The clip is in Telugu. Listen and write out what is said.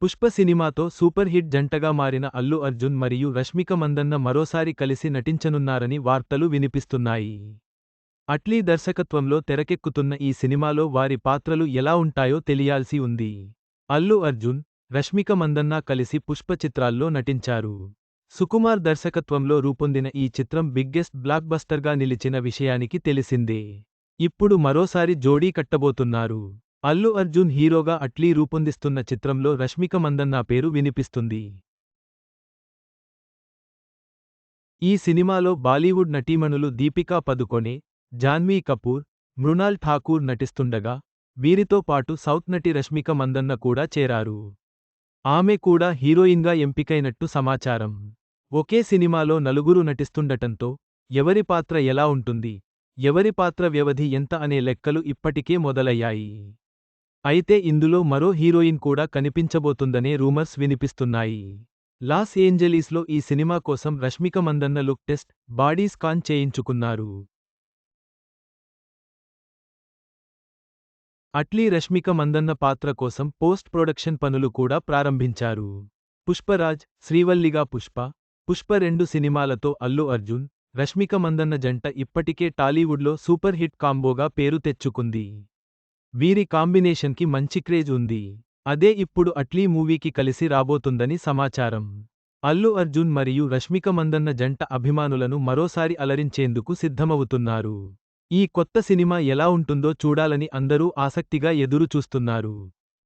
పుష్ప సినిమాతో సూపర్ హిట్ జంటగా మారిన అల్లు అర్జున్ మరియు రష్మిక మందన్న మరోసారి కలిసి నటించనున్నారని వార్తలు వినిపిస్తున్నాయి. అట్లీ దర్శకత్వంలో తెరకెక్కుతున్న ఈ సినిమాలో వారి పాత్రలు ఎలా ఉంటాయో తెలియాల్సి ఉంది. అల్లు అర్జున్, రష్మిక మందన్న కలిసి పుష్ప చిత్రాల్లో నటించారు. సుకుమార్ దర్శకత్వంలో రూపొందిన ఈ చిత్రం బిగ్గెస్ట్ బ్లాక్బస్టర్గా నిలిచిన విషయానికి తెలిసిందే. ఇప్పుడు మరోసారి జోడీ కట్టబోతున్నారు. అల్లు అర్జున్ హీరోగా అట్లీ రూపొందిస్తున్న చిత్రంలో రష్మిక మందన్న పేరు వినిపిస్తుంది. ఈ సినిమాలో బాలీవుడ్ నటీమణులు దీపికా పదుకొనె, జాన్వీ కపూర్, మృణాల్ ఠాకూర్ నటిస్తుండగా, వీరితో పాటు సౌత్ నటి రష్మిక మందన్న కూడా చేరారు. ఆమె కూడా హీరోయిన్గా ఎంపికైనట్టు సమాచారం. ఒకే సినిమాలో నలుగురు నటిస్తుండటంతో ఎవరి పాత్ర ఎలా ఉంటుంది, ఎవరి పాత్ర వ్యవధి ఎంత అనే లెక్కలు ఇప్పటికే మొదలయ్యాయి. అయితే ఇందులో మరో హీరోయిన్ కూడా కనిపించబోతుందనే రూమర్స్ వినిపిస్తున్నాయి. లాస్ ఏంజలీస్లో ఈ సినిమా కోసం Rashmika Mandanna look test, body scan చేయించుకున్నారు. అట్లీ రష్మిక మందన్న పాత్ర కోసం పోస్ట్ ప్రొడక్షన్ పనులు కూడా ప్రారంభించారు. పుష్పరాజ్, శ్రీవల్లిగా పుష్ప, పుష్ప-2 సినిమాలతో అల్లు అర్జున్, రష్మిక మందన్న జంట ఇప్పటికే టాలీవుడ్లో సూపర్ హిట్ కాంబోగా పేరు తెచ్చుకుంది. వీరి కాంబినేషన్కి మంచి క్రేజ్ ఉంది. అదే ఇప్పుడు అట్లీ మూవీకి కలిసి రాబోతుందని సమాచారం. అల్లు అర్జున్ మరియు రష్మిక మందన్న జంట అభిమానులను మరోసారి అలరించేందుకు సిద్ధమవుతున్నారు. ఈ కొత్త సినిమా ఎలా ఉంటుందో చూడాలని అందరూ ఆసక్తిగా ఎదురు చూస్తున్నారు.